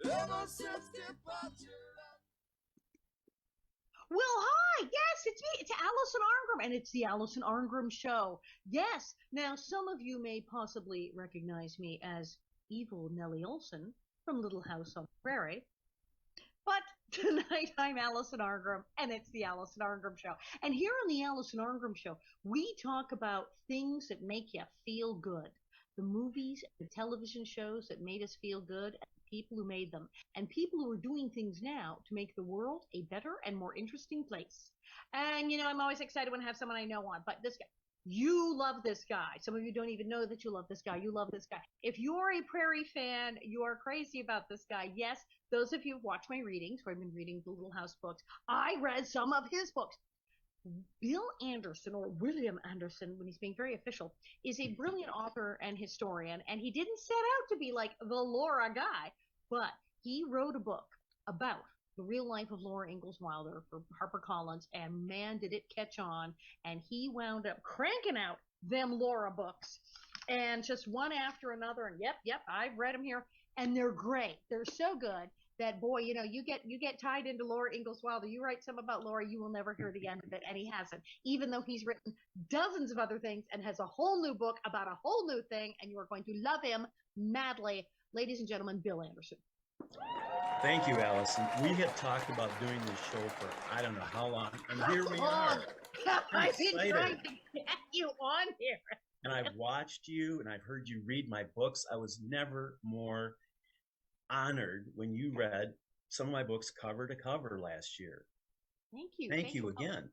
Ever since departure. Well, hi. Yes, it's me. It's Allison Arngrim, and it's the Allison Arngrim Show. Yes. Now, some of you may possibly recognize me as evil Nellie Olson from Little House on the Prairie. But tonight I'm Allison Arngrim, and it's the Allison Arngrim Show. And here on the Allison Arngrim Show, we talk about things that make you feel good. The movies, the television shows that made us feel good, and the people who made them, and people who are doing things now to make the world a better and more interesting place. And I'm always excited when I have someone I know on, but this guy, you love this guy. Some of you don't even know that you love this guy. You love this guy. If you're a Prairie fan, you are crazy about this guy. Yes, those of you who watch my readings, where I've been reading the Little House books, I read some of his books. Bill Anderson, or William Anderson, when he's being very official, is a brilliant author and historian, and he didn't set out to be like the Laura guy, but he wrote a book about the real life of Laura Ingalls Wilder for HarperCollins, and man, did it catch on, and he wound up cranking out them Laura books, and just one after another, and yep, I've read them here, and they're great. They're so good that, boy, you get tied into Laura Ingalls Wilder. You write some about Laura, you will never hear the end of it, and he hasn't, even though he's written dozens of other things and has a whole new book about a whole new thing, and you are going to love him madly. Ladies and gentlemen, Bill Anderson. Thank you, Allison. We have talked about doing this show for I don't know how long, and here we are. I've been trying to get you on here. And I've watched you, and I've heard you read my books. I was never more honored when you read some of my books cover to cover last year. Thank you. Thank you again.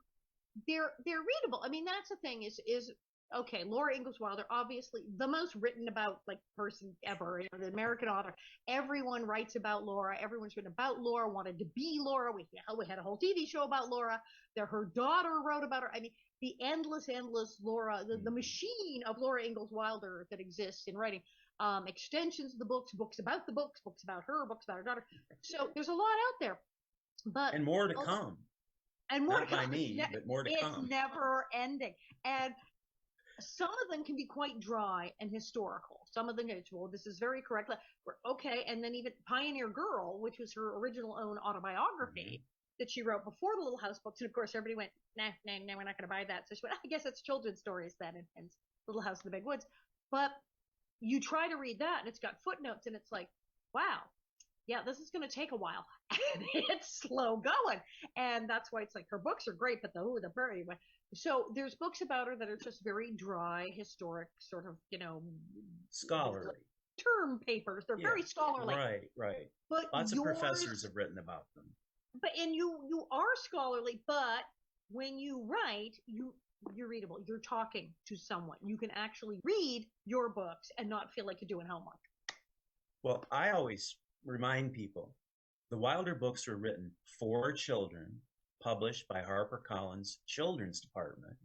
They're readable. I mean, that's the thing is okay, Laura Ingalls Wilder, obviously the most written about person ever, the American author. Everyone writes about Laura. Everyone's written about Laura, wanted to be Laura. We had a whole TV show about Laura. Her daughter wrote about her. I mean, the endless Laura, the machine of Laura Ingalls Wilder that exists in writing. Extensions of the books about the books about her, books about her daughter. So there's a lot out there. And more to come. And more Not to come. by me, but more to come. It's never ending. And some of them can be quite dry and historical. Some of them, well, this is very correct. Okay, and then even Pioneer Girl, which was her original own autobiography that she wrote before the Little House books. And of course, everybody went, nah, we're not going to buy that. So she went, I guess it's children's stories then, and Little House in the Big Woods. But you try to read that, and it's got footnotes, and it's like, wow, yeah, this is going to take a while. And it's slow going. And that's why it's like her books are great, but the Prairie. So there's books about her that are just very dry, historic, sort of, scholarly. Term papers. They're very scholarly. Right. But lots of professors have written about them. And you are scholarly, but when you write, you're readable. You're talking to someone. You can actually read your books and not feel like you're doing homework. Well, I always remind people the Wilder books were written for children, published by HarperCollins Children's Department.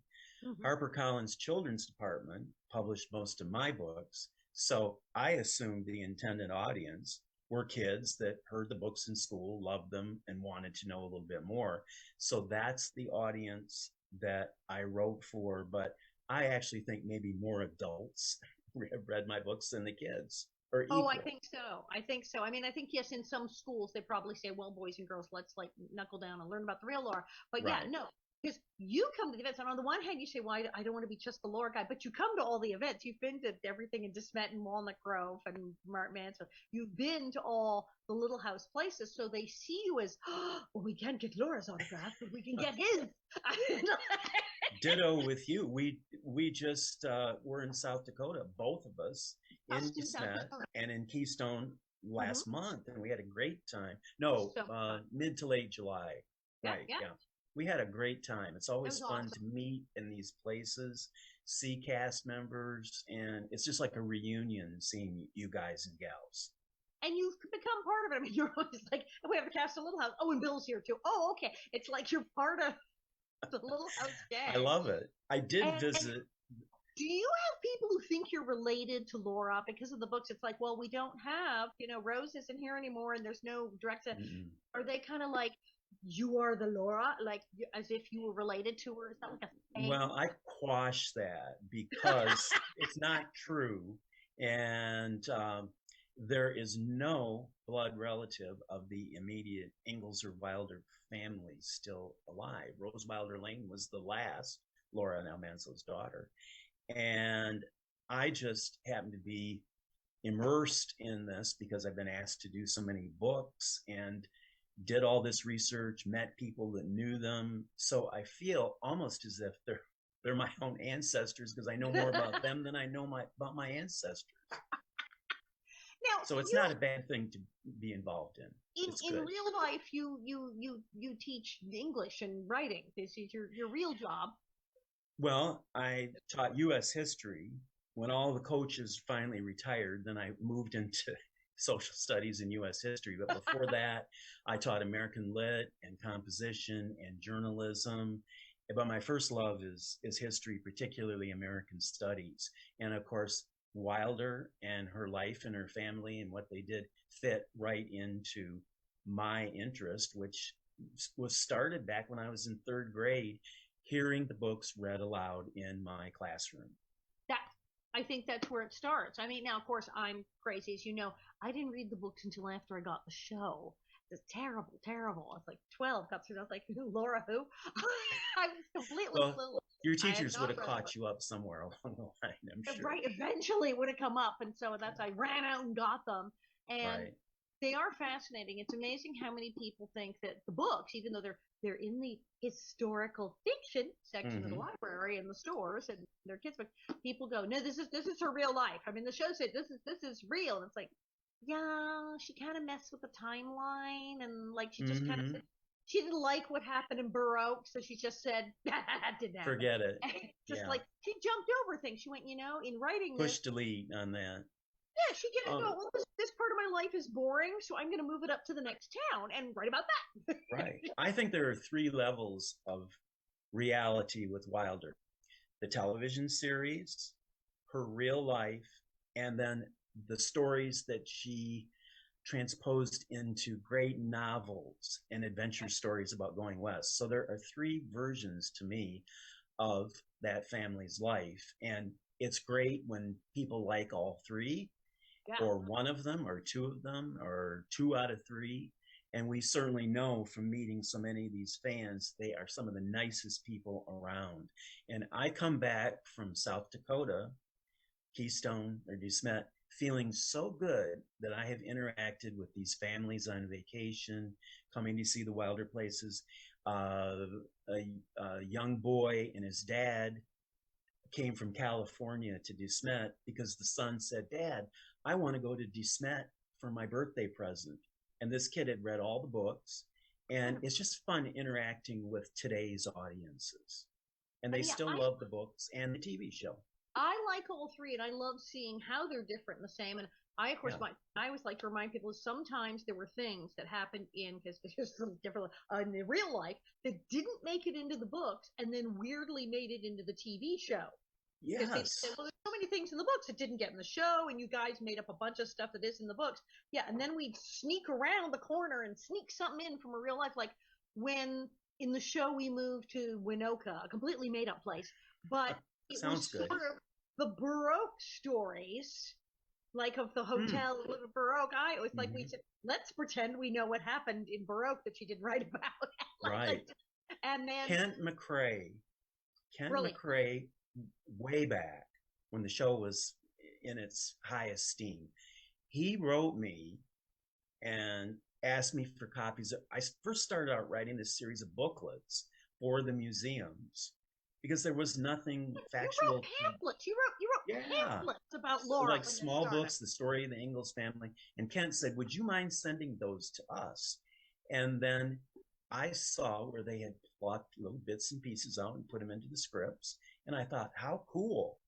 HarperCollins Children's Department published most of my books, so I assumed the intended audience were kids that heard the books in school, loved them, and wanted to know a little bit more. So that's the audience that I wrote for, but I actually think maybe more adults have read my books than the kids. Or equal. I think so. I mean, I think, yes, in some schools they probably say, well, boys and girls, let's knuckle down and learn about the real Laura. But right. Yeah, no, because you come to the events, and on the one hand you say, well, I don't want to be just the Laura guy, but you come to all the events. You've been to everything in DeSmet and Walnut Grove and Mansfield. You've been to all the Little House places, so they see you as, well, we can't get Laura's autograph, but we can get his. Ditto with you. We just were in South Dakota, both of us, in DeSmet and in Keystone last month, and we had a great time. No, mid to late July. Yeah. We had a great time. It's always fun to meet in these places, see cast members, and it's just like a reunion seeing you guys and gals. And you've become part of it. I mean, you're always like, we have a cast of Little House. Oh, and Bill's here too. Oh, okay. It's like you're part of the Little House gang. I love it. I did visit. Do you have people who think you're related to Laura because of the books? It's like, well, we don't have, Rose isn't here anymore, and there's no direct. Are they kind of like, you are the Laura, like as if you were related to her? Is that like a thing? Well, I quash that because it's not true, and there is no blood relative of the immediate Ingalls or Wilder family still alive. Rose Wilder Lane was the last, Laura Ingalls' daughter. And I just happened to be immersed in this because I've been asked to do so many books and did all this research, met people that knew them. So I feel almost as if they're my own ancestors because I know more about them than I know about my ancestors. Now, so it's not a bad thing to be involved in. In real life, you teach English and writing. This is your real job. Well, I taught U.S. history. When all the coaches finally retired, then I moved into social studies and U.S. history. But before that, I taught American Lit and composition and journalism. But my first love is history, particularly American studies. And of course, Wilder and her life and her family and what they did fit right into my interest, which was started back when I was in third grade, hearing the books read aloud in my classroom. I think that's where it starts. I mean, now, of course, I'm crazy. As you know, I didn't read the books until after I got the show. It's terrible, terrible. I was like 12, got through, I was like, Laura, who? I was completely clueless. Your teachers would have caught you up somewhere along the line, I'm sure. Right, eventually it would have come up. And so I ran out and got them. And they are fascinating. It's amazing how many people think that the books, even though they're in the historical fiction section of the library and the stores and their kids' books, people go, no, this is her real life. I mean, the show said this is real. And it's like, yeah, she kind of messed with the timeline, and like she just kind of said she didn't like what happened in Baroque, so she just said that didn't happen. Forget it. Just like she jumped over things. She went, in writing push delete on that. Yeah, she didn't go, well, this part of my life is boring, so I'm going to move it up to the next town and write about that. Right. I think there are 3 levels of reality with Wilder: the television series, her real life, and then the stories that she transposed into great novels and adventure stories about going west. So there are 3 versions to me of that family's life. And it's great when people like all 3, or one of them, or 2 of them, or 2 out of 3. And we certainly know from meeting so many of these fans, they are some of the nicest people around. And I come back from South Dakota, Keystone or DeSmet, feeling so good that I have interacted with these families on vacation, coming to see the Wilder places. A young boy and his dad came from California to DeSmet because the son said, Dad, I want to go to DeSmet for my birthday present. And this kid had read all the books, and it's just fun interacting with today's audiences. And they still love the books and the TV show. I like all 3, and I love seeing how they're different and the same. And I, of course, I always like to remind people sometimes there were things that happened because there's different in the real life that didn't make it into the books and then weirdly made it into the TV show. Yes. They said, well, there's so many things in the books that didn't get in the show, and you guys made up a bunch of stuff that is in the books. Yeah, and then we'd sneak around the corner and sneak something in from a real life, like when in the show we moved to Winoka, a completely made up place. But it was sort of the Baroque stories, like of the hotel Baroque. I was like, we said, let's pretend we know what happened in Baroque that she didn't write about. Right. And then Kent McCrae, way back when the show was in its high esteem, he wrote me and asked me for copies. I first started out writing this series of booklets for the museums because there was nothing factual. You wrote pamphlets. You wrote pamphlets about Laura. Like small books, the story of the Ingalls family. And Kent said, would you mind sending those to us? And then I saw where they had plucked little bits and pieces out and put them into the scripts. And I thought, how cool.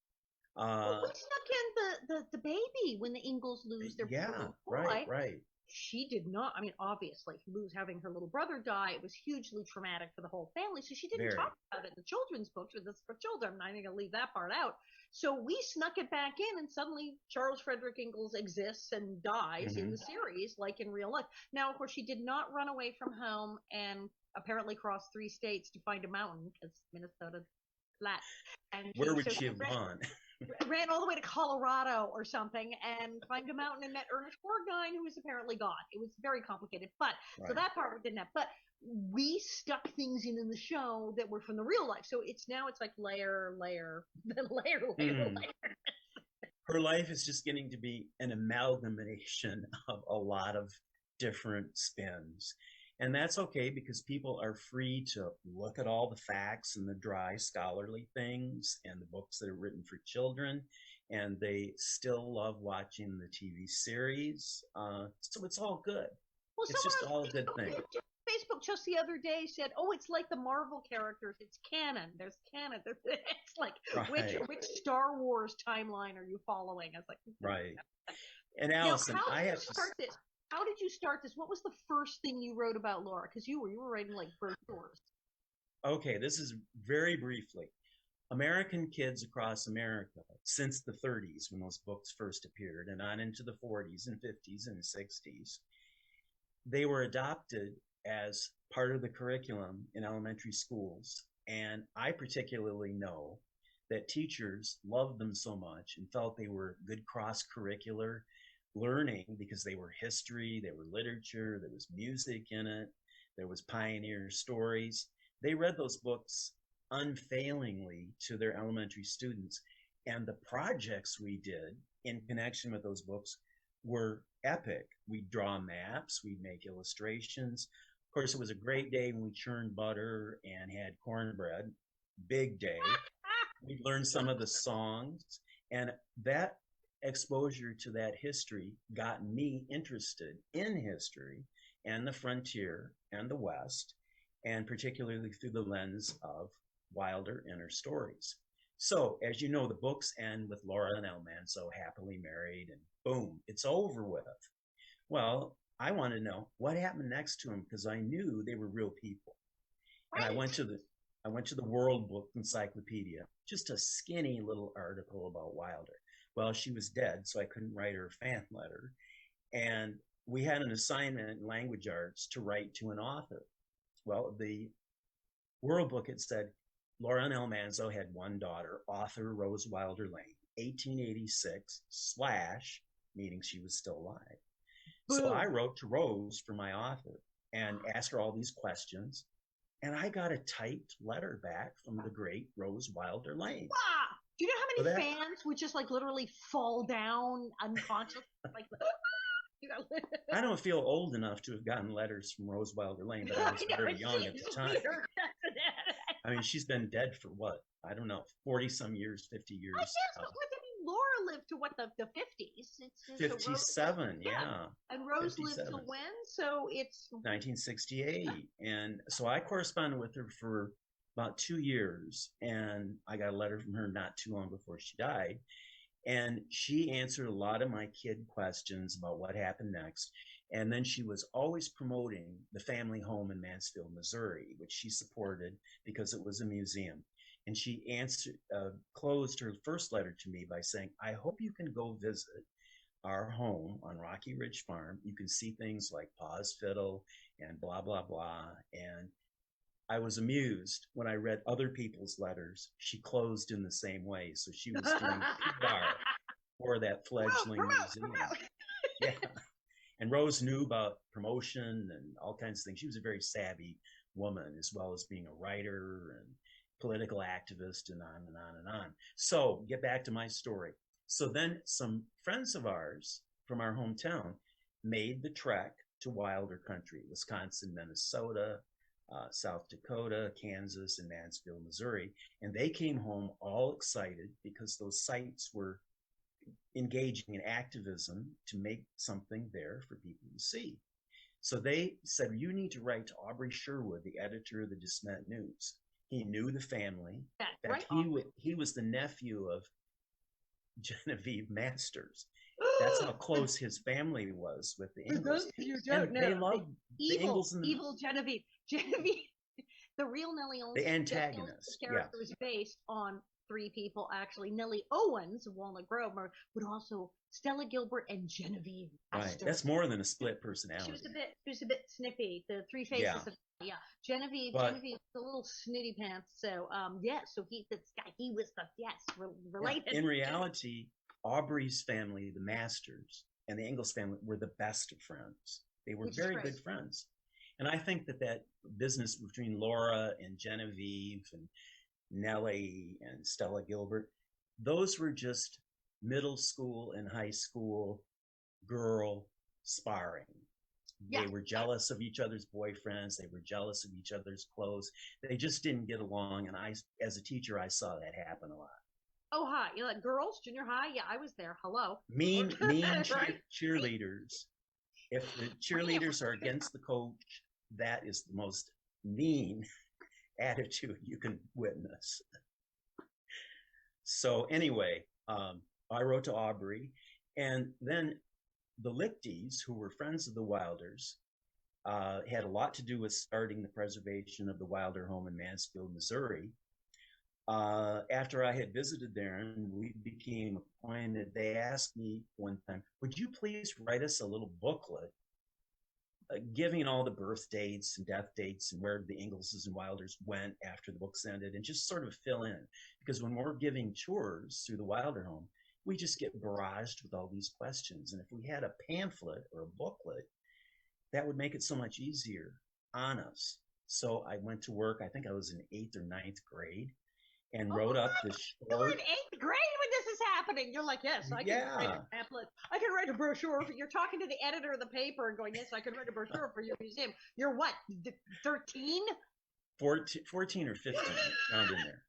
Well, we snuck in the baby when the Ingalls lose their boy. Right. She did not. I mean, obviously, having her little brother die, it was hugely traumatic for the whole family. So she didn't talk about it in the children's books, or this for children. I'm not going to leave that part out. So we snuck it back in, and suddenly Charles Frederick Ingalls exists and dies in the series, like in real life. Now, of course, she did not run away from home and apparently cross 3 states to find a mountain because Minnesota's flat. And where would she have gone? ran all the way to Colorado or something and climbed a mountain and met Ernest Borgnine, who was apparently gone. It was very complicated, but so that part we didn't have. But we stuck things in the show that were from the real life. So it's like layer, then layer. Her life is just getting to be an amalgamation of a lot of different spins. And that's okay because people are free to look at all the facts and the dry scholarly things and the books that are written for children. And they still love watching the TV series. So it's all good. Well, it's just all a good thing. Facebook just the other day said, "Oh, it's like the Marvel characters. It's canon. There's canon." It's like, right. which Star Wars timeline are you following? I was like, right. And Allison, now, I have to start this. How did you start this? What was the first thing you wrote about Laura? Because you were writing like brochures. Okay, this is very briefly. American kids across America since the 30s, when those books first appeared, and on into the 40s and 50s and 60s, they were adopted as part of the curriculum in elementary schools. And I particularly know that teachers loved them so much and felt they were good cross-curricular learning because they were history, they were literature, there was music in it, there was pioneer stories. They read those books unfailingly to their elementary students. And the projects we did in connection with those books were epic. We'd draw maps, we'd make illustrations. Of course, it was a great day when we churned butter and had cornbread. Big day. We learned some of the songs, and that exposure to that history got me interested in history and the frontier and the West, and particularly through the lens of Wilder and her stories. So, as you know, the books end with Laura and Almanzo happily married, and boom, it's over with. Well, I wanted to know what happened next to them because I knew they were real people. And I went to the World Book Encyclopedia, just a skinny little article about Wilder. Well, she was dead, so I couldn't write her a fan letter. And we had an assignment in language arts to write to an author. Well, the World Book had said Laura Almanzo had one daughter, author Rose Wilder Lane, 1886 / meaning she was still alive. So I wrote to Rose for my author and asked her all these questions. And I got a typed letter back from the great Rose Wilder Lane. Wow. Do you know how many fans would just like literally fall down unconscious? Like, I don't feel old enough to have gotten letters from Rose Wilder Lane, but I was very young at the time. I mean, she's been dead for what? I don't know, 40 some years, 50 years. I guess, but Laura lived to what, the 50s? It's 57, yeah. And Rose 57. Lived to when? So it's 1968. And so I corresponded with her for about 2 years, and I got a letter from her not too long before she died. And she answered a lot of my kid questions about what happened next. And then she was always promoting the family home in Mansfield, Missouri, which she supported because it was a museum. And she closed her first letter to me by saying, I hope you can go visit our home on Rocky Ridge Farm. You can see things like Pa's Fiddle and blah, blah, blah. And I was amused when I read other people's letters. She closed in the same way. So she was doing PR for that fledgling museum. Yeah. And Rose knew about promotion and all kinds of things. She was a very savvy woman, as well as being a writer and political activist and on and on and on. So get back to my story. So then some friends of ours from our hometown made the trek to Wilder country, Wisconsin, Minnesota, South Dakota, Kansas, and Mansfield, Missouri. And they came home all excited because those sites were engaging in activism to make something there for people to see. So they said, you need to write to Aubrey Sherwood, the editor of the DeSmet News. He knew the family. Yeah, right. He was the nephew of Genevieve Masters. That's how close his family was with the Ingalls. You don't know. They loved the Ingalls and evil Genevieve. Genevieve, the real Nellie Olson. The antagonist. Character was based on three people actually. Nellie Owens of Walnut Grove, but also Stella Gilbert and Genevieve Right. Astor. That's more than a split personality. She was a bit snippy. The three faces Yeah. of Genevieve was a little snitty pants. So so this guy, he was related. Yeah. In reality, Aubrey's family, the Masters, and the Ingalls family were the best of friends. They were very good friends. And I think that business between Laura and Genevieve and Nellie and Stella Gilbert, those were just middle school and high school girl sparring. They were jealous of each other's boyfriends. They were jealous of each other's clothes. They just didn't get along. And as a teacher, I saw that happen a lot. Oh, hi. You like girls, junior high? Yeah, I was there. Hello. Mean cheerleaders. If the cheerleaders are against the coach, that is the most mean attitude you can witness. So anyway, I wrote to Aubrey, and then the Lichties, who were friends of the Wilders, had a lot to do with starting the preservation of the Wilder home in Mansfield, Missouri. After I had visited there and we became acquainted, they asked me one time, would you please write us a little booklet giving all the birth dates and death dates and where the Ingallses and Wilders went after the books ended, and just sort of fill in. Because when we're giving tours through the Wilder home, we just get barraged with all these questions. And if we had a pamphlet or a booklet, that would make it so much easier on us. So I went to work, I think I was in 8th or 9th grade, and wrote up this short... You're in 8th grade when this is happening. You're like, yes, I can write a pamphlet. I can write a brochure. You're talking to the editor of the paper and going, yes, I can write a brochure for your museum. You're what, 13? 14 or 15, around in there.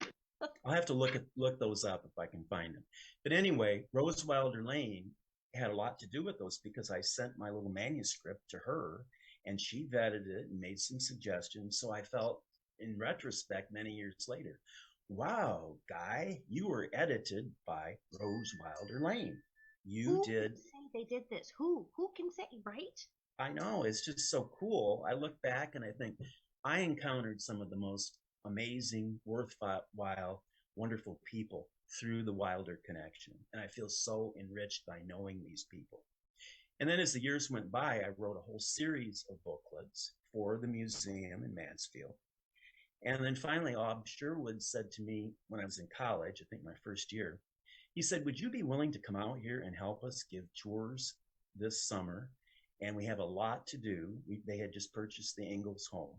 I'll have to look those up if I can find them. But anyway, Rose Wilder Lane had a lot to do with those because I sent my little manuscript to her and she vetted it and made some suggestions. So I felt, in retrospect, many years later, wow, Guy, you were edited by Rose Wilder Lane. Who can say they did this? Who can say, right? I know, it's just so cool. I look back and I think I encountered some of the most amazing, worthwhile, wonderful people through the Wilder connection. And I feel so enriched by knowing these people. And then as the years went by, I wrote a whole series of booklets for the museum in Mansfield. And then finally, Ob Sherwood said to me when I was in college, I think my first year, he said, would you be willing to come out here and help us give tours this summer? And we have a lot to do. They had just purchased the Ingalls home.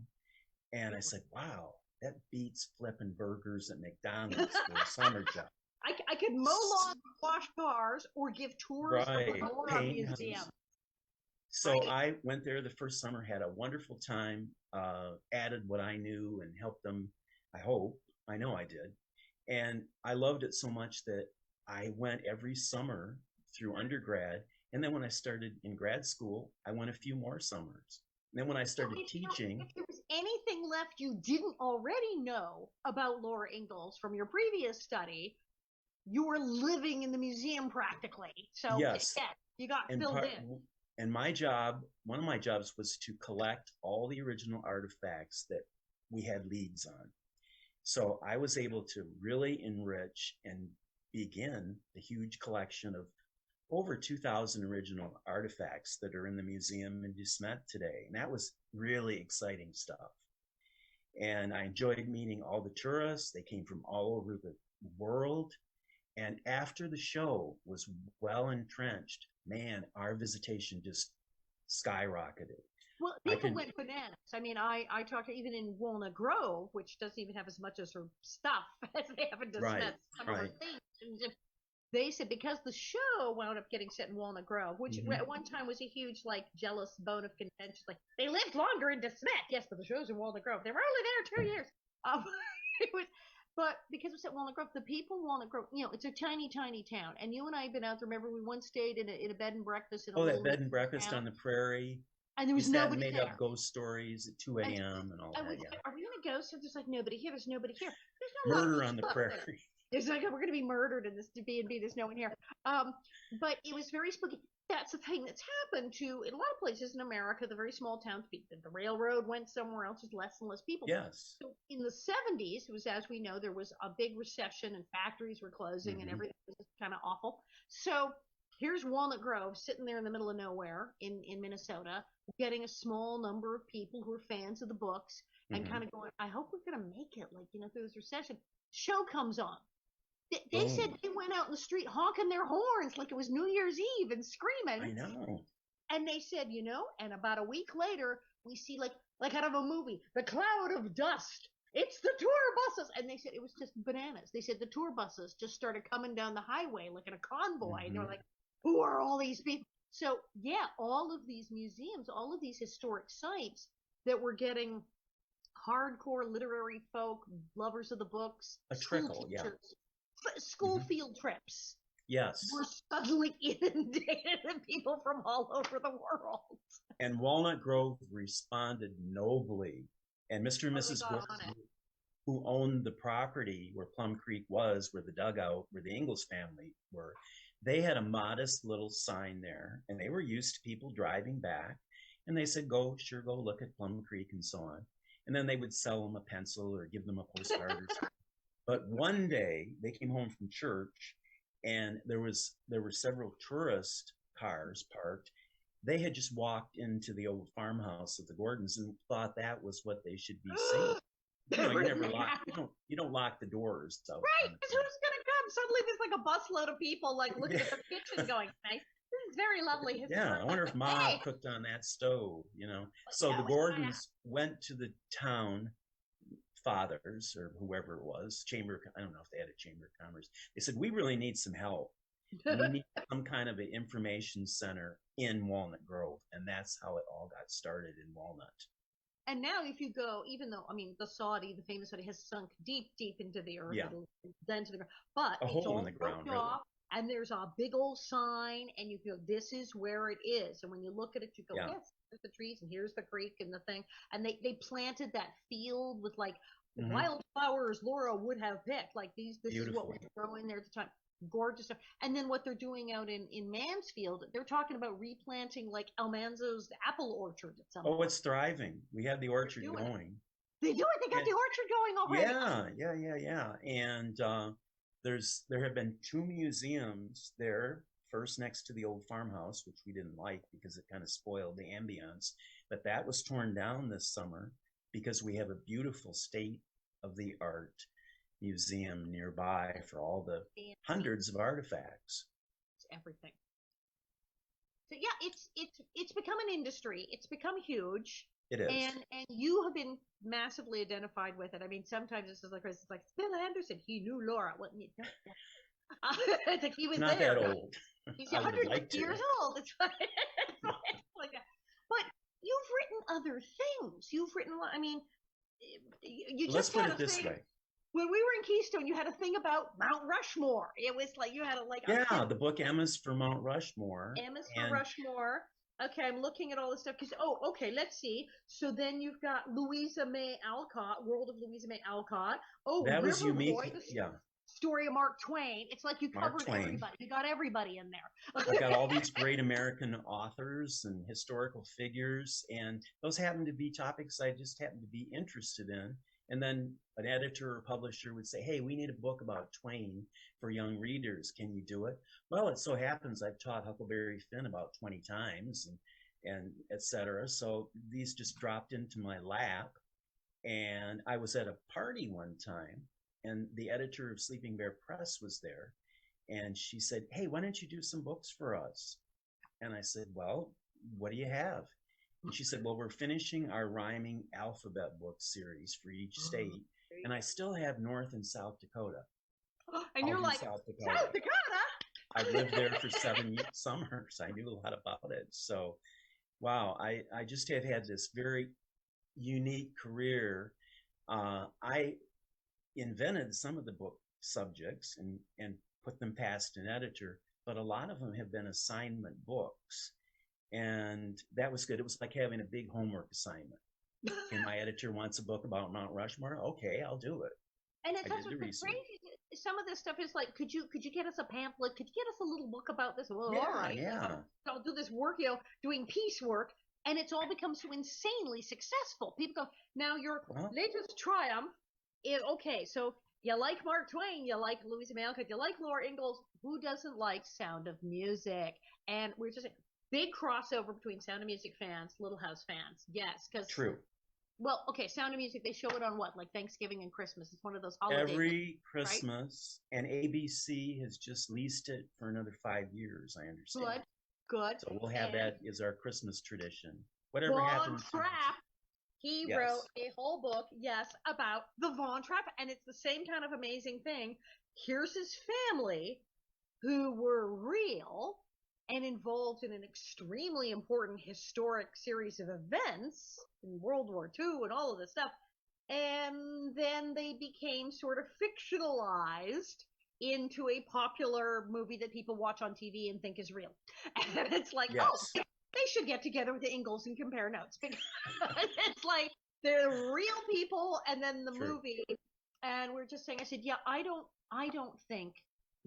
And I said, wow, that beats flipping burgers at McDonald's for a summer job. I could mow lawns, wash cars, or give tours of the Laura Museum. So I went there the first summer, had a wonderful time, added what I knew and helped them, I know I did. And I loved it so much that I went every summer through undergrad. And then when I started in grad school, I went a few more summers. And then when I started teaching... If there was anything left you didn't already know about Laura Ingalls from your previous study, you were living in the museum practically. So yes, you got filled in. And one of my jobs was to collect all the original artifacts that we had leads on. So I was able to really enrich and begin the huge collection of over 2,000 original artifacts that are in the museum in DeSmet today. And that was really exciting stuff. And I enjoyed meeting all the tourists. They came from all over the world. And after the show was well entrenched, man, our visitation just skyrocketed. Well, people went bananas. I mean, I talked to even in Walnut Grove, which doesn't even have as much as her stuff as they have in DeSmet. Some of her things. They said because the show wound up getting set in Walnut Grove, which at one time was a huge, like, jealous bone of contention. Like, they lived longer in DeSmet. Yes, but the show's in Walnut Grove. They were only there 2 years. But because it was at Walnut Grove, the people in Walnut Grove, it's a tiny, tiny town. And you and I have been out there. Remember, we once stayed in a bed and breakfast. That bed and breakfast town on the Prairie. And there was nobody there. Made up ghost stories at 2 a.m. and all that. Are we in a ghost? There's like nobody here. There's nobody here. There's no murder on the Prairie. It's like, we're going to be murdered in this B&B. There's no one here. But it was very spooky. that's the thing that's happened to in a lot of places in America, the very small towns. The railroad went somewhere else, there's less and less people. Yes. So in the 70s, it was, as we know, there was a big recession and factories were closing and everything was just kind of awful. So here's Walnut Grove sitting there in the middle of nowhere in Minnesota, getting a small number of people who are fans of the books and kind of going, I hope we're going to make it, like, through this recession. Show comes on. They said they went out in the street honking their horns like it was New Year's Eve and screaming. I know. And they said, and about a week later, we see like out of a movie, the cloud of dust. It's the tour buses. And they said it was just bananas. They said the tour buses just started coming down the highway like in a convoy. And they're like, who are all these people? So, yeah, all of these museums, all of these historic sites that were getting hardcore literary folk, lovers of the books, a trickle, school field trips. Yes. We're suddenly inundated with people from all over the world. And Walnut Grove responded nobly. And Mr. and Mrs. Grove, who owned the property where Plum Creek was, where the dugout, where the Ingalls family were, they had a modest little sign there, and they were used to people driving back. And they said, go look at Plum Creek and so on. And then they would sell them a pencil or give them a postcard or something. But one day they came home from church and there were several tourist cars parked. They had just walked into the old farmhouse of the Gordons and thought that was what they should be seeing. You don't lock the doors. So, right, because who's going to come? Suddenly there's like a busload of people like looking at the kitchen going, hey, this is very lovely. Yeah, I wonder if Ma cooked on that stove, So the Gordons went to the town fathers or whoever it was, I don't know if they had a chamber of commerce. They said, we really need some help. We need some kind of an information center in Walnut Grove. And that's how it all got started in Walnut. And now if you go, even though, the Saudi, the famous Saudi, has sunk deep, deep into the earth, then to the ground, but it's all in the ground, really. And there's a big old sign, and you go, this is where it is. And when you look at it, you go, yes, here's the trees, and here's the creek and the thing. And they planted that field with like wildflowers Laura would have picked. Like this is what was growing there at the time. Gorgeous stuff. And then what they're doing out in Mansfield, they're talking about replanting like Almanzo's apple orchard at some point. Oh, it's thriving. We have the orchard going. They do it. They got the orchard going already. Yeah. And there have been 2 museums there. First next to the old farmhouse, which we didn't like because it kind of spoiled the ambience. But that was torn down this summer because we have a beautiful state-of-the-art museum nearby for all the hundreds of artifacts. It's everything. So yeah, it's become an industry. It's become huge. It is. And you have been massively identified with it. Sometimes it's like Bill Anderson. He knew Laura. It's like he was not there. That old. He's 100 years old. It's like that. But you've written other things. You've written. You just let's put it this way. When we were in Keystone, you had a thing about Mount Rushmore. It was like you had the book Emma's for Mount Rushmore. Emma's for Rushmore. Okay, I'm looking at all this stuff because let's see. So then you've got Louisa May Alcott, World of Louisa May Alcott. Oh, that was River unique. Boy, story of Mark Twain. It's like you covered everybody. You got everybody in there. I've got all these great American authors and historical figures, and those happen to be topics I just happen to be interested in. And then an editor or publisher would say, hey, we need a book about Twain for young readers. Can you do it? Well, it so happens I've taught Huckleberry Finn about 20 times and et cetera. So these just dropped into my lap. And I was at a party one time, and the editor of Sleeping Bear Press was there. And she said, hey, why don't you do some books for us? And I said, well, what do you have? And she said, well, we're finishing our rhyming alphabet book series for each state. And I still have North and South Dakota. And you're like, South Dakota? I lived there for 7 summers. I knew a lot about it. So, wow, I just have had this very unique career. I invented some of the book subjects and put them past an editor, but a lot of them have been assignment books. And that was good. It was like having a big homework assignment. And my editor wants a book about Mount Rushmore. Okay, I'll do it. And it's also crazy. some of this stuff is like, could you get us a pamphlet? Could you get us a little book about this? Well, Yeah, all right. yeah. I'll do this work, doing piecework, and it's all become so insanely successful. People go, now your latest triumph is okay. So you like Mark Twain, you like Louisa May Alcott, you like Laura Ingalls. Who doesn't like Sound of Music? And we're just big crossover between Sound of Music fans, Little House fans. Yes, because True. Well, okay, Sound of Music, they show it on what? Like Thanksgiving and Christmas. It's one of those holidays. Every Christmas, right? And ABC has just leased it for another 5 years, I understand. Good. So we'll have that as our Christmas tradition. Whatever happens. Trapp, he wrote a whole book, about the Von Trapp, and it's the same kind of amazing thing. Here's his family, who were real and involved in an extremely important historic series of events in World War II and all of this stuff. And then they became sort of fictionalized into a popular movie that people watch on TV and think is real. And it's like, they should get together with the Ingalls and compare notes. Because it's like, they're real people, and then the movie. And we're just saying, I said, I don't think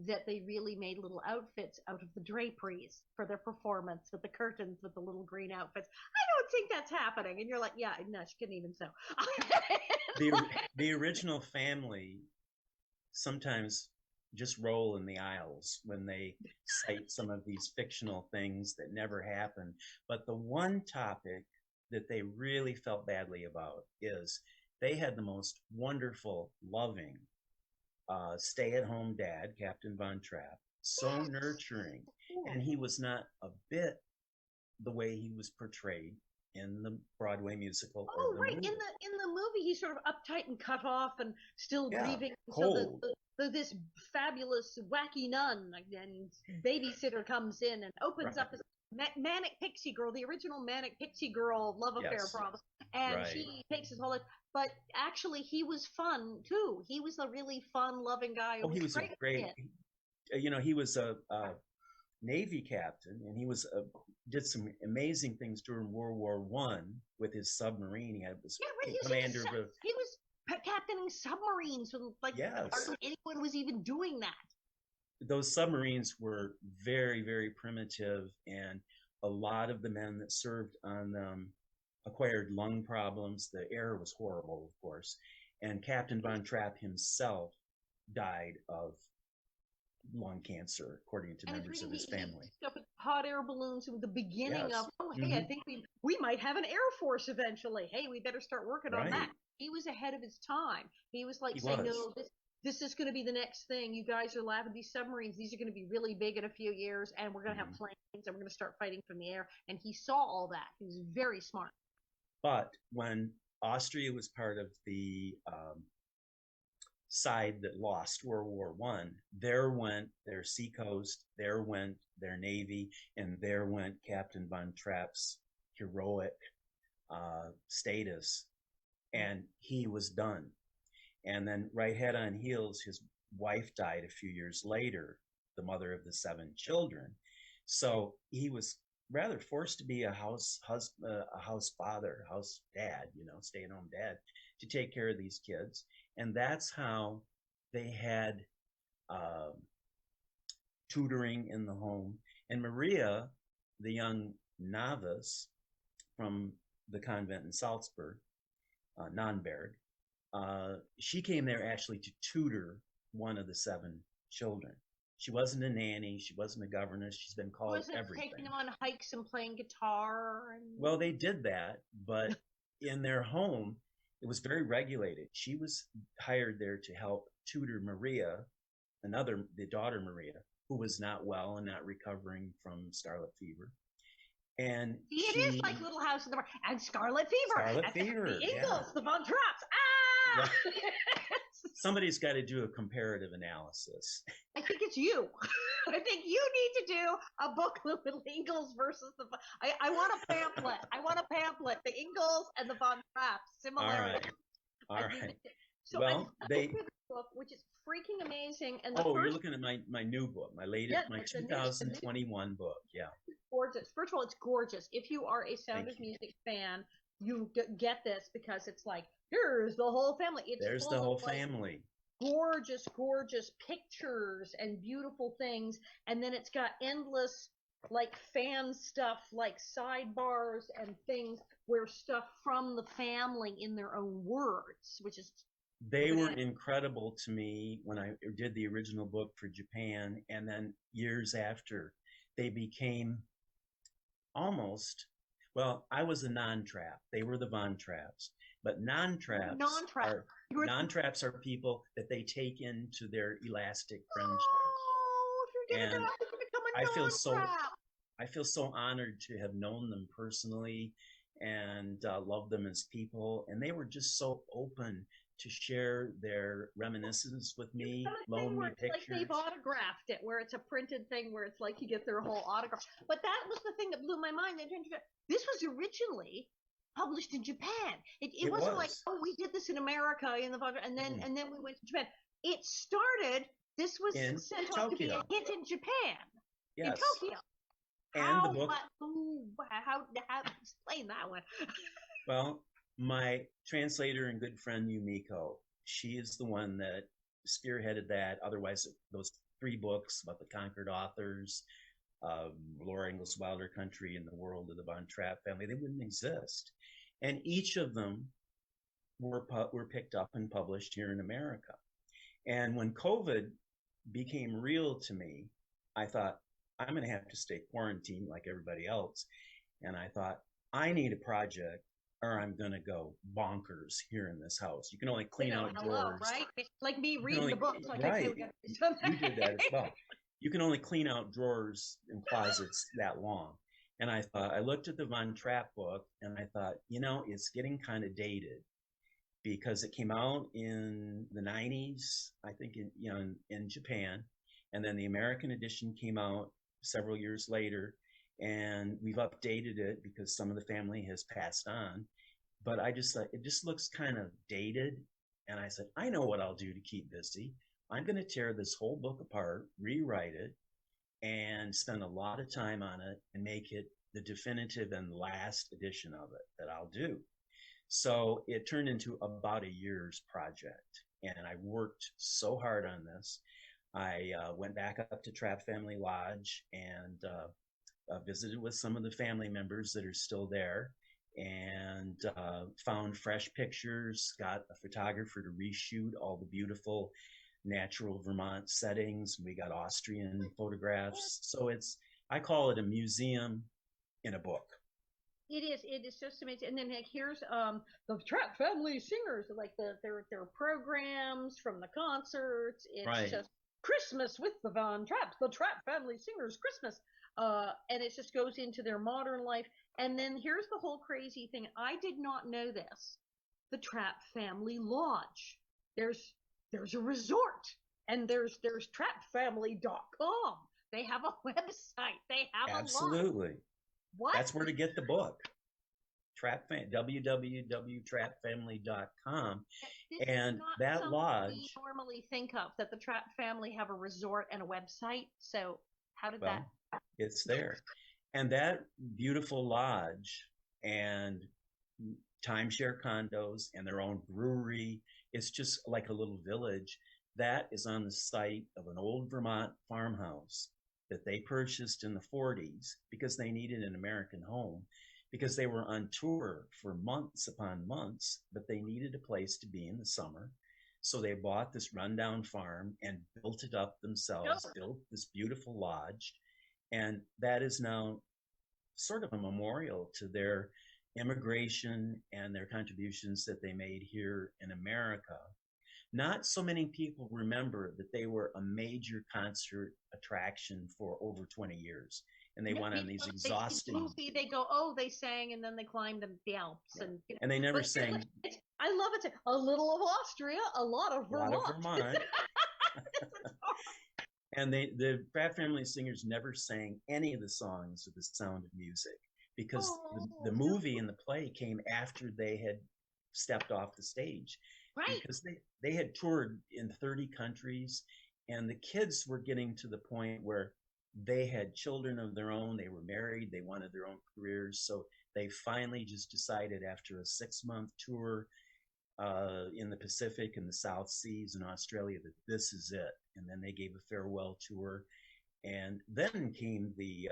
that they really made little outfits out of the draperies for their performance with the curtains with the little green outfits. I don't think that's happening. And you're like, no, she couldn't even sew. The original family sometimes just roll in the aisles when they cite some of these fictional things that never happened. But the one topic that they really felt badly about is they had the most wonderful, loving, stay-at-home dad, Captain Von Trapp, so nurturing, and he was not a bit the way he was portrayed in the Broadway musical. Movie. In the movie, he's sort of uptight and cut off, and still grieving. Cold. So this fabulous wacky nun and babysitter comes in and opens up his manic pixie girl, the original manic pixie girl love affair problem, and she takes his whole life. But actually, he was fun too. He was a really fun, loving guy. He was great. He was a Navy captain, and he did some amazing things during World War I with his submarine. He was commander of. He was captaining submarines, and hardly anyone was even doing that. Those submarines were very, very primitive, and a lot of the men that served on them acquired lung problems. The air was horrible, of course, and Captain Von Trapp himself died of lung cancer, according to members of his family. Hot air balloons with the beginning of, I think we might have an air force eventually. Hey, we better start working on that. He was ahead of his time. He was saying, no, this is going to be the next thing. You guys are laughing. These submarines, these are going to be really big in a few years, and we're going to have planes, and we're going to start fighting from the air. And he saw all that. He was very smart. But when Austria was part of the side that lost World War I, there went their seacoast, there went their navy, and there went Captain Von Trapp's heroic status, and he was done. And then right head on heels, his wife died a few years later, the mother of the 7 children. So he was rather forced to be a house father, house dad, stay-at-home dad, to take care of these kids. And that's how they had tutoring in the home. And Maria, the young novice from the convent in Salzburg, Nürnberg, she came there actually to tutor one of the 7 children. She wasn't a nanny. She wasn't a governess. She's been called everything. Taking them on hikes and playing guitar. Well, they did that, but in their home, it was very regulated. She was hired there to help tutor Maria, the daughter Maria, who was not well and not recovering from scarlet fever. And it is like Little House in the Park and Scarlet Fever. The Ingalls, the Von Trapps. Right. Somebody's got to do a comparative analysis. I think it's you. I think you need to do a book with Ingalls versus the. I want a pamphlet. The Ingalls and the Von Trapps. Similarity. All right. So well, they book, which is freaking amazing. And you're looking at my new book, my latest, my 2021 book. Yeah. Gorgeous. First of all, it's gorgeous. If you are a Sound of Music fan, you get this because it's like, here's the whole family. There's the whole family. gorgeous, gorgeous pictures and beautiful things. And then it's got endless like fan stuff, like sidebars and things where stuff from the family in their own words, which is They were incredible to me when I did the original book for Japan, and then years after, they became almost, well, I was a non-Trapp. They were the Von Trapps. But non-Trapps are people that they take into their elastic friendship. Oh, if you're gonna And become a I feel non-Trapp. I feel so honored to have known them personally and love them as people. And they were just so open to share their reminiscence with me, loan me pictures. Like they've autographed it, where it's a printed thing, where it's like you get their whole autograph. But that was the thing that blew my mind. This was originally published in Japan. It wasn't like, oh, we did this in America and then we went to Japan. It started. This was sent off to be a hit in Japan. Yes. In Tokyo. And the book. How explain that one? Well, my translator and good friend Yumiko, she is the one that spearheaded that. Otherwise, those 3 books about the conquered authors, Laura Ingalls Wilder Country and the World of the Von Trapp Family, they wouldn't exist. And each of them were picked up and published here in America. And when COVID became real to me, I thought, I'm going to have to stay quarantined like everybody else. And I thought, I need a project or I'm going to go bonkers here in this house. You can only clean out drawers. Right? Like me reading the book. Like right. You did that as well. You can only clean out drawers and closets that long. And I thought, I looked at the Von Trapp book and I thought, it's getting kind of dated because it came out in the 90s, I think, in Japan. And then the American edition came out several years later, and we've updated it because some of the family has passed on. But I just thought it just looks kind of dated. And I said, I know what I'll do to keep busy. I'm going to tear this whole book apart, rewrite it, and spend a lot of time on it and make it the definitive and last edition of it that I'll do. So it turned into about a year's project. And I worked so hard on this. I went back up to Trapp Family Lodge and visited with some of the family members that are still there and found fresh pictures, got a photographer to reshoot all the beautiful natural Vermont settings. We got Austrian photographs. So I call it a museum in a book. It is just amazing. And then here's the Trapp Family Singers, like their programs from the concerts. It's just Christmas with the Von Trapps, the Trapp Family Singers Christmas. And it just goes into their modern life. And then here's the whole crazy thing. I did not know this. The Trapp Family Lodge. There's a resort, and there's trappfamily.com. They have a website. They have Absolutely. A lodge. What? That's where to get the book. www.trappfamily.com. And that lodge. We normally think of that the Trapp family have a resort and a website. So how did that? It's there. And that beautiful lodge and timeshare condos and their own brewery, it's just like a little village. That is on the site of an old Vermont farmhouse that they purchased in the 40s because they needed an American home, because they were on tour for months upon months, but they needed a place to be in the summer. So they bought this rundown farm and built it up themselves, built this beautiful lodge. And that is now sort of a memorial to their immigration and their contributions that they made here in America. Not so many people remember that they were a major concert attraction for over 20 years. And they went on these exhausting... They go, oh, they sang and then they climbed the Alps. Yeah. And they never sang... I love it. A little of Austria, a lot of Vermont. And the Trapp Family Singers never sang any of the songs of The Sound of Music because the movie and the play came after they had stepped off the stage. Right. Because they had toured in 30 countries, and the kids were getting to the point where they had children of their own, they were married, they wanted their own careers. So they finally just decided after a 6-month tour in the Pacific and the South Seas and Australia that this is it. And then they gave a farewell tour. And then came the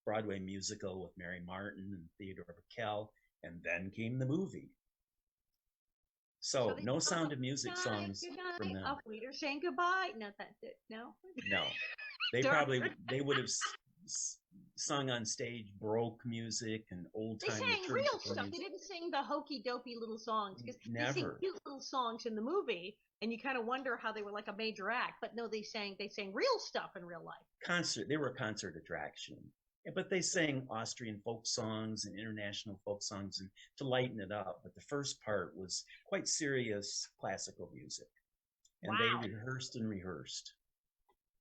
Broadway musical with Mary Martin and Theodore Bikel. And then came the movie. So no Sound of Music songs from them. We're saying goodbye. No, that's it. No. No. They would have sung on stage Baroque music and old time. They sang real stuff. They didn't sing the hokey dopey little songs because they sing cute little songs in the movie, and you kind of wonder how they were like a major act. But no, they sang real stuff in real life. They were a concert attraction, but they sang Austrian folk songs and international folk songs and to lighten it up. But the first part was quite serious classical music, and they rehearsed and rehearsed.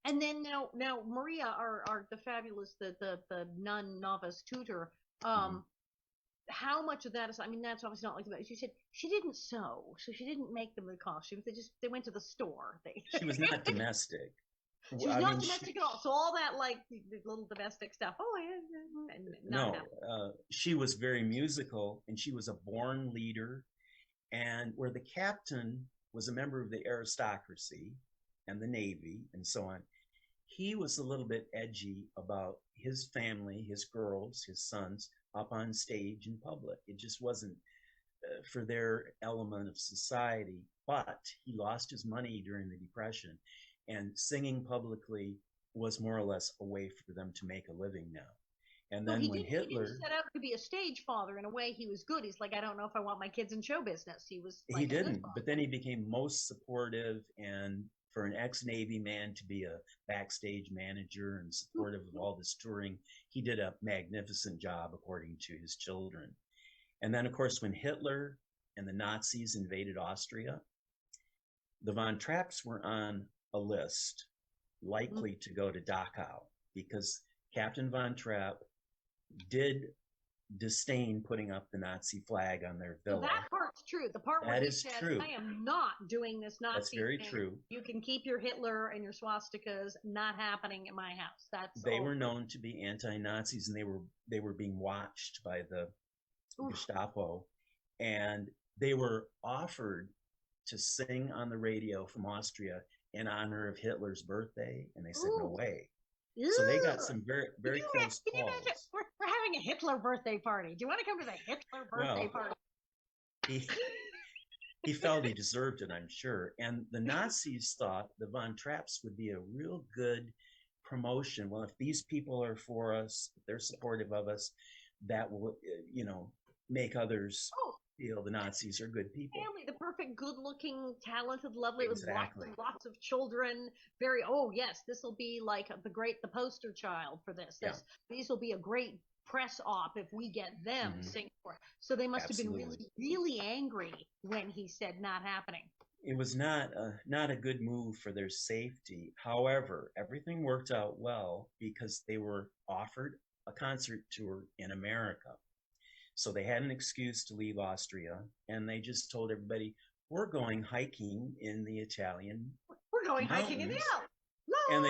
And then now Maria, our the fabulous the nun novice tutor, how much of that is? I mean, that's obviously not like that. She said she didn't sew, so she didn't make them the costumes. They went to the store. She was not domestic. She was not domestic at all. So all that like the little domestic stuff. She was very musical, and she was a born leader. And where the captain was a member of the aristocracy and the Navy and so on, he was a little bit edgy about his family, his girls, his sons up on stage in public. It just wasn't for their element of society. But he lost his money during the Depression, and singing publicly was more or less a way for them to make a living now. And then he didn't set out to be a stage father. In a way, he was good. He's like, I don't know if I want my kids in show business. He was. Like, he didn't, but then he became most supportive, and for an ex-Navy man to be a backstage manager and supportive of all this touring, he did a magnificent job, according to his children. And then, of course, when Hitler and the Nazis invaded Austria, the Von Trapps were on a list likely to go to Dachau, because Captain Von Trapp did disdain putting up the Nazi flag on their villa. Well, that part's true. The part where he said, I am not doing this Nazi That's very thing. true. You can keep your Hitler and your swastikas, not happening in my house. They were known to be anti-Nazis, and they were being watched by the Gestapo, and they were offered to sing on the radio from Austria in honor of Hitler's birthday, and they said no way. So they got some very, very close calls. We're having a Hitler birthday party. Do you want to come to the Hitler birthday party? He felt he deserved it, I'm sure. And the Nazis thought the Von Trapps would be a real good promotion. Well, if these people are for us, if they're supportive of us, that will, make others feel the Nazis are good people. Family, the perfect, good-looking, talented, lovely, exactly. With lots of children. Yes, this will be like the poster child for this. These will be a great press op if we get them singing for it. So they must have been really, really angry when he said not happening. It was not a good move for their safety. However, everything worked out well because they were offered a concert tour in America. So they had an excuse to leave Austria, and they just told everybody, we're going hiking in the Italian We're going mountains. hiking in the Alps. And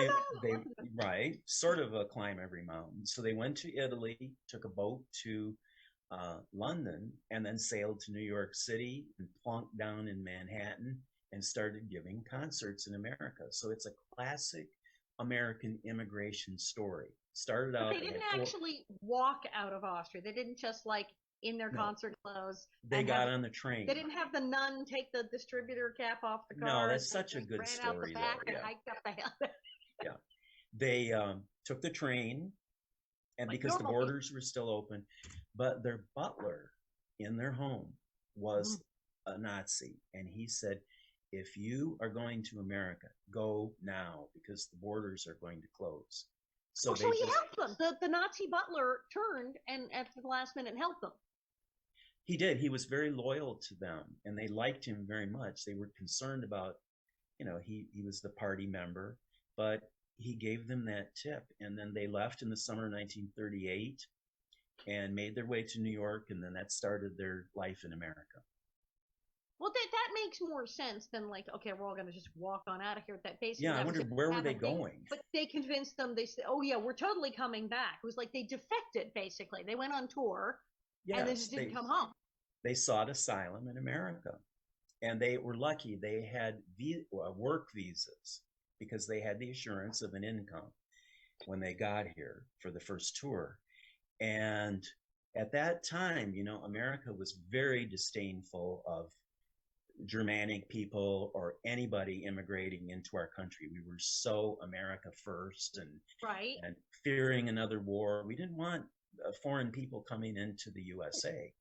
they sort of climb every mountain. So they went to Italy, took a boat to London, and then sailed to New York City and plunked down in Manhattan and started giving concerts in America. So it's a classic American immigration story. Started out. They didn't actually walk out of Austria. They didn't just in their concert clothes. They got on the train. They didn't have the nun take the distributor cap off the car. No, that's such a good story, ran out the back and hiked up the hill. Yeah, they took the train, and because the borders were still open, but their butler in their home was a Nazi, and he said, if you are going to America, go now because the borders are going to close. So he helped them. The Nazi butler turned and at the last minute helped them. He did. He was very loyal to them, and they liked him very much. They were concerned about, he was the party member, but he gave them that tip. And then they left in the summer of 1938 and made their way to New York, and then that started their life in America. Well, that makes more sense than okay, we're all going to just walk on out of here. That basically, I wonder where were they going? But they convinced them. They said, "Oh yeah, we're totally coming back." It was like they defected. Basically, they went on tour and they just didn't come home. They sought asylum in America, And they were lucky. They had work visas because they had the assurance of an income when they got here for the first tour. And at that time, America was very disdainful of Germanic people or anybody immigrating into our country. We were so America first and fearing another war. We didn't want foreign people coming into the USA.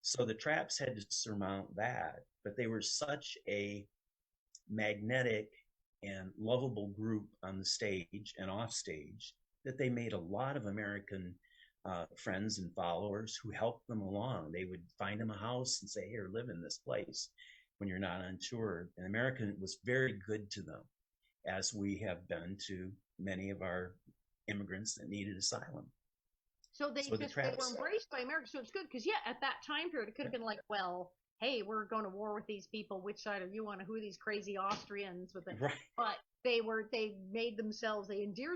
So the Trapps had to surmount that, but they were such a magnetic and lovable group on the stage and off stage that they made a lot of American friends and followers who helped them along. They would find them a house and say, here, live in this place when you're not on tour. And America was very good to them, as we have been to many of our immigrants that needed asylum. So they were embraced by America. So it's good because, at that time period, it could have been like, well, hey, we're going to war with these people. Which side are you on? Who are these crazy Austrians with it? Right. But they endeared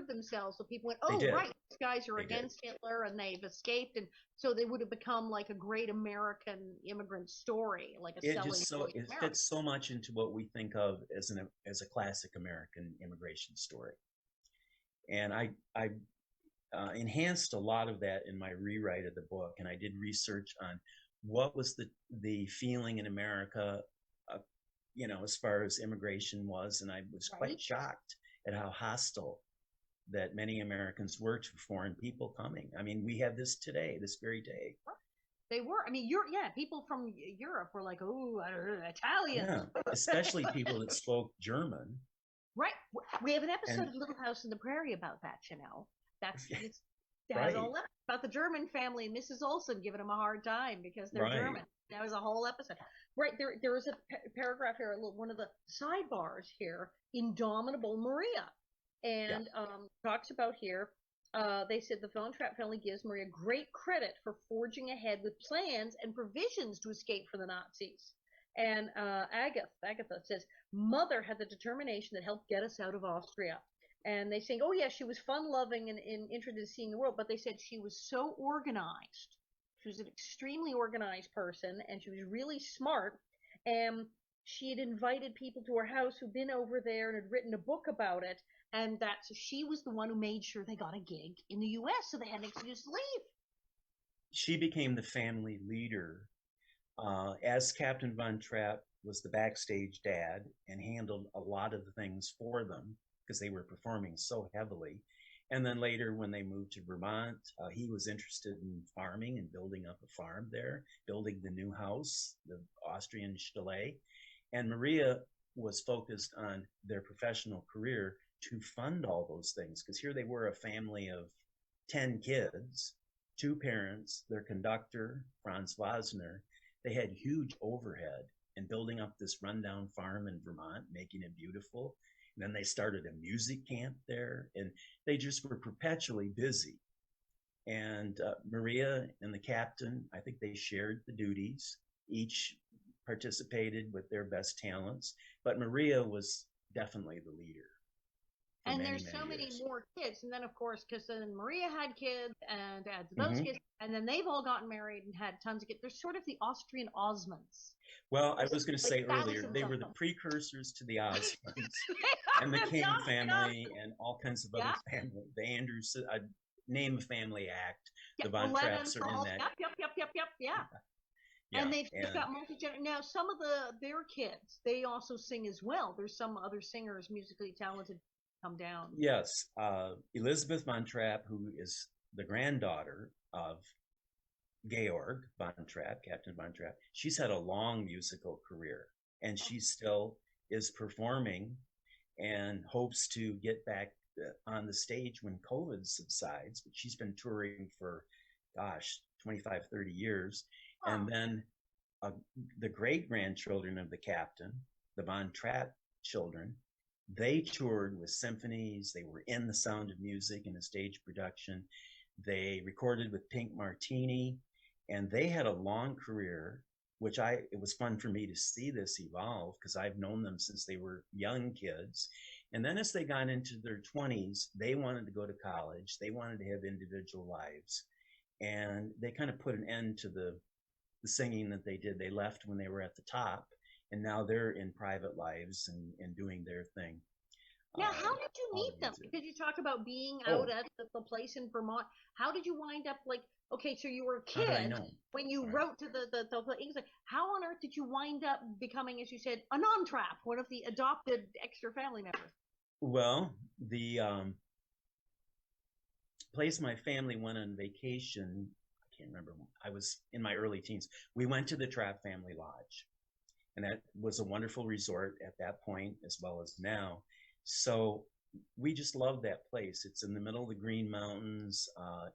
themselves. So people went, oh, right, these guys are against Hitler and they've escaped. And so they would have become like a great American immigrant story, like a selling story. It fits so much into what we think of as a classic American immigration story. And I enhanced a lot of that in my rewrite of the book, and I did research on what was the feeling in America, as far as immigration was, and I was quite shocked at how hostile that many Americans were to foreign people coming. I mean, we have this today, this very day. They were. I mean, people from Europe were like, oh, Italians. Yeah, especially people that spoke German. Right. We have an episode of Little House on the Prairie about that, That was all about the German family and Mrs. Olsen giving them a hard time because they're German. That was a whole episode. Right. There is a paragraph here, one of the sidebars here, Indomitable Maria. And talks about here, they said the Von Trapp family gives Maria great credit for forging ahead with plans and provisions to escape from the Nazis. And Agatha says, Mother had the determination that helped get us out of Austria. And they say, oh, yeah, she was fun-loving and interested in seeing the world, but they said she was so organized. She was an extremely organized person, and she was really smart. And she had invited people to her house who'd been over there and had written a book about it. And she was the one who made sure they got a gig in the U.S., so they had an excuse to leave. She became the family leader. As Captain Von Trapp was the backstage dad and handled a lot of the things for them because they were performing so heavily. And then later when they moved to Vermont, he was interested in farming and building up a farm there, building the new house, the Austrian chalet. And Maria was focused on their professional career to fund all those things, because here they were, a family of 10 kids, 2 parents, their conductor, Franz Wozner. They had huge overhead in building up this rundown farm in Vermont, making it beautiful. And then they started a music camp there, and they just were perpetually busy. And Maria and the captain, I think they shared the duties, each participated with their best talents, but Maria was definitely the leader. And there's so many more kids. And then, of course, because then Maria had kids and adds those kids. And then they've all gotten married and had tons of kids. They're sort of the Austrian Osmonds. Well, I was going to say earlier, they were the precursors to the Osmonds and the King family and all kinds of other families. The Andrews, Name a Family Act. The Von Trapps are in that. Yep. And they've got multi-generational. Now, some of their kids, they also sing as well. There's some other singers, musically talented, come down. Yes. Elizabeth Von Trapp, who is the granddaughter of Georg Von Trapp, Captain Von Trapp, she's had a long musical career, and she still is performing and hopes to get back on the stage when COVID subsides. But she's been touring for, 25, 30 years. And then the great-grandchildren of the captain, the Von Trapp children, they toured with symphonies. They were in The Sound of Music in a stage production. They recorded with Pink Martini, and they had a long career, which it was fun for me to see this evolve, because I've known them since they were young kids. And then as they got into their 20s, they wanted to go to college. They wanted to have individual lives. And they kind of put an end to the singing that they did. They left when they were at the top, and now they're in private lives and doing their thing. Now, how did you all meet them? music. Because you talk about being Oh, out at the place in Vermont. How did you wind up like? Okay, so you were a how did I kid know? when you Right. wrote to the English. How on earth did you wind up becoming, as you said, a non-Trapp, one of the adopted extra family members? Well, the place my family went on vacation, I can't remember. I was in my early teens. We went to the Trapp Family Lodge, and that was a wonderful resort at that point as well as now. So we just loved that place. It's in the middle of the Green Mountains.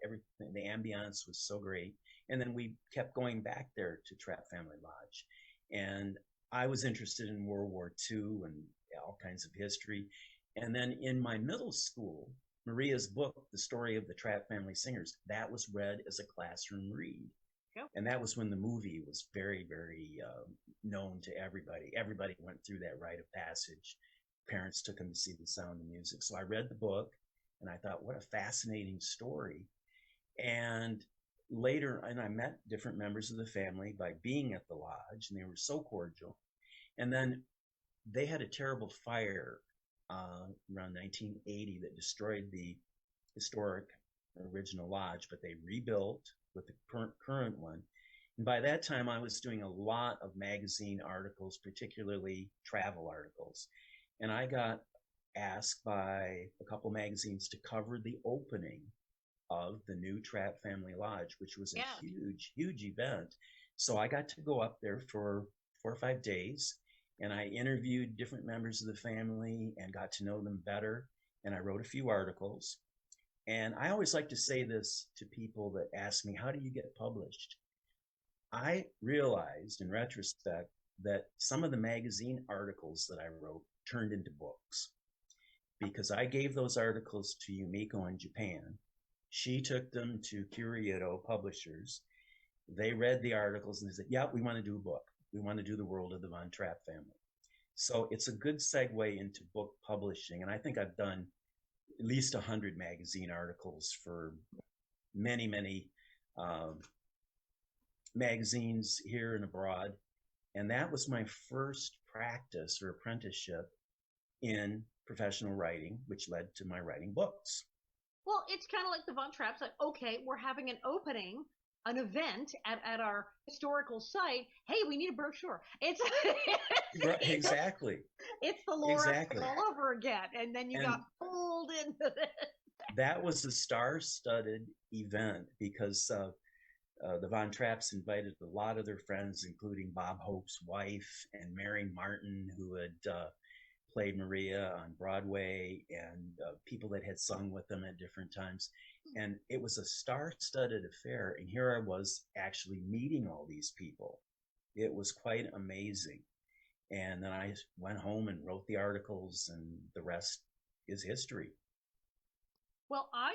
Everything, the ambiance was so great. And then we kept going back there to Trapp Family Lodge. And I was interested in World War II and all kinds of history. And then in my middle school, Maria's book, The Story of the Trapp Family Singers, that was read as a classroom read. Yep. And that was when the movie was very, very known to everybody. Everybody went through that rite of passage. Parents took them to see The Sound of Music. So I read the book and I thought, what a fascinating story. And later, and I met different members of the family by being at the lodge, and they were so cordial. And then they had a terrible fire around 1980 that destroyed the historic original lodge, but they rebuilt with the current one. And by that time, I was doing a lot of magazine articles, particularly travel articles. And I got asked by a couple magazines to cover the opening of the new Trapp Family Lodge, which was a huge, huge event. So I got to go up there for 4 or 5 days, and I interviewed different members of the family and got to know them better. And I wrote a few articles. And I always like to say this to people that ask me, how do you get published? I realized in retrospect that some of the magazine articles that I wrote turned into books because I gave those articles to Yumiko in Japan. She took them to Curieto Publishers. They read the articles and they said, yeah, we want to do a book. We want to do the world of the Von Trapp family. So it's a good segue into book publishing. And I think I've done at least 100 magazine articles for many, many magazines here and abroad. And that was my first practice or apprenticeship in professional writing, which led to my writing books. Well, it's kind of like the Von Trapps. Like, okay, we're having an opening, an event at our historical site. Hey, we need a brochure. It's right, exactly. It's the Laura all over again, and then you got pulled into it. That was a star-studded event because the Von Trapps invited a lot of their friends, including Bob Hope's wife and Mary Martin, who had played Maria on Broadway, and people that had sung with them at different times. And it was a star-studded affair. And here I was actually meeting all these people. It was quite amazing. And then I went home and wrote the articles, and the rest is history. Well, I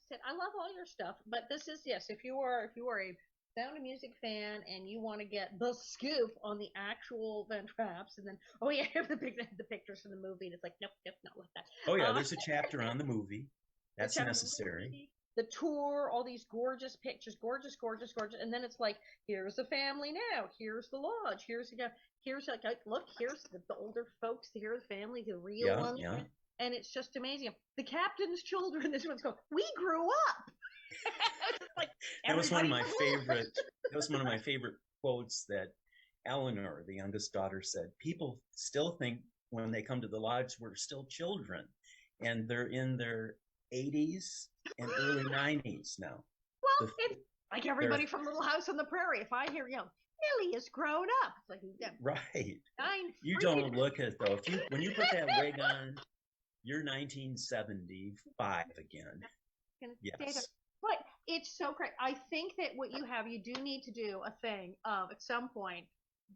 said I love all your stuff, but this is, yes, if you are a Sound of Music fan and you want to get the scoop on the actual Von Trapps, and then have the pictures from the movie, and it's like nope, not like that. Oh yeah, there's a chapter on the movie. That's necessary. The tour, all these gorgeous pictures, gorgeous, and then it's like, here's the family now, here's the lodge, here's like look, here's the older folks, here's the family, the real ones. Yeah. And it's just amazing. The captain's children, this one's going, we grew up. Like, that was one of my favorite. That was one of my favorite quotes that Eleanor, the youngest daughter, said. People still think when they come to the lodge we're still children, and they're in their 80s and early 90s now. Well, it's like everybody from Little House on the Prairie. If I hear, Millie has grown up, it's like, right. You don't look at it though. When you put that wig on, you're 1975 again. Yes. But it's so great. I think that what you do need to do a thing of, at some point,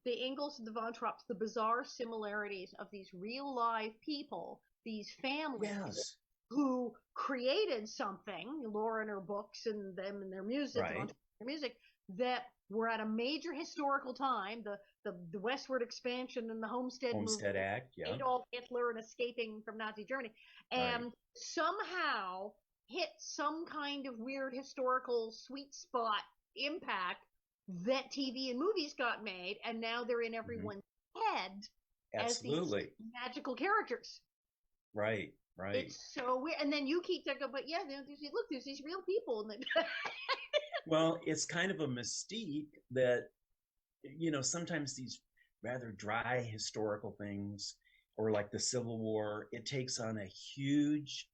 the Ingalls and the Von Trapps, the bizarre similarities of these real live people, these families who created something, Laura and her books and them and their music, their music, that were at a major historical time, the westward expansion and the Homestead movement, Act, Adolf Hitler and escaping from Nazi Germany, and somehow hit some kind of weird historical sweet spot impact that TV and movies got made, and now they're in everyone's head as these Absolutely. magical characters. Right. Right. It's so weird. And then you keep thinking, but yeah, look, there's these real people. And Well, it's kind of a mystique that, sometimes these rather dry historical things, or like the Civil War, it takes on a huge,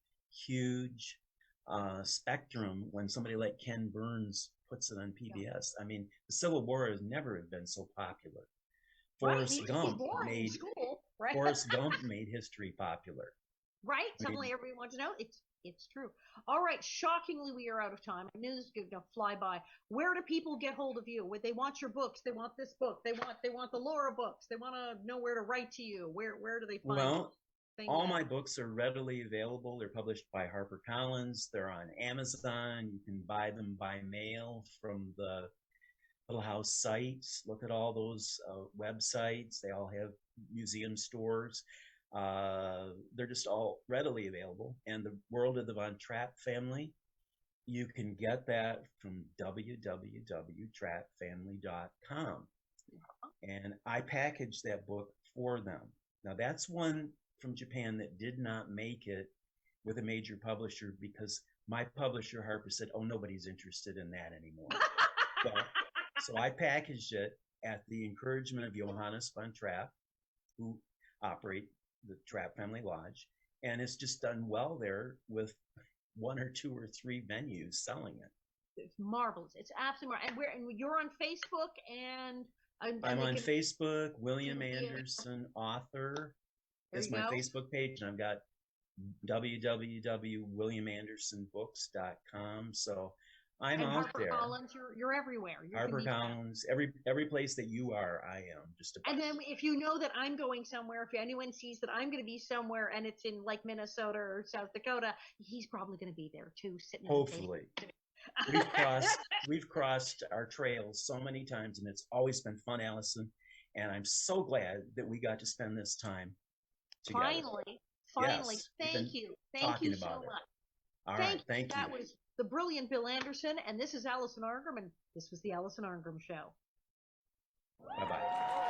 huge spectrum when somebody like Ken Burns puts it on PBS. I mean, the Civil War has never been so popular. Forrest Gump made right? Forrest Gump made history popular. Right? Suddenly everyone wants to know. It's true. All right. Shockingly, we are out of time. I knew this was going to fly by. Where do people get hold of you? Would they want your books? They want this book. They want the Laura books. They want to know where to write to you. Where do they find? Well, all my books are readily available. They're published by HarperCollins. They're on Amazon. You can buy them by mail from the Little House sites. Look at all those websites. They all have museum stores. They're just all readily available. And the World of the Von Trapp family, you can get that from www.trappfamily.com. And I packaged that book for them. Now, that's one from Japan that did not make it with a major publisher because my publisher, Harper, said, oh, nobody's interested in that anymore. So I packaged it at the encouragement of Johannes von Trapp, who operate the Trapp Family Lodge, and it's just done well there with 1 or 2 or 3 venues selling it. It's marvelous. It's absolutely marvelous. And you're on Facebook and I'm on Facebook. William Anderson Author is my Facebook page, and I've got www.williamandersonbooks.com. So I'm out there. HarperCollins, you're everywhere. HarperCollins, every place that you are, I am. Just about. And then if you know that I'm going somewhere, if anyone sees that I'm going to be somewhere and it's in like Minnesota or South Dakota, he's probably going to be there too, sitting. Hopefully. We've crossed our trails so many times, and it's always been fun, Allison. And I'm so glad that we got to spend this time together. Finally, yes, thank you so much. All right, thank you. That was the brilliant Bill Anderson, and this is Allison Arngrim, and this was the Allison Arngrim Show. Bye-bye.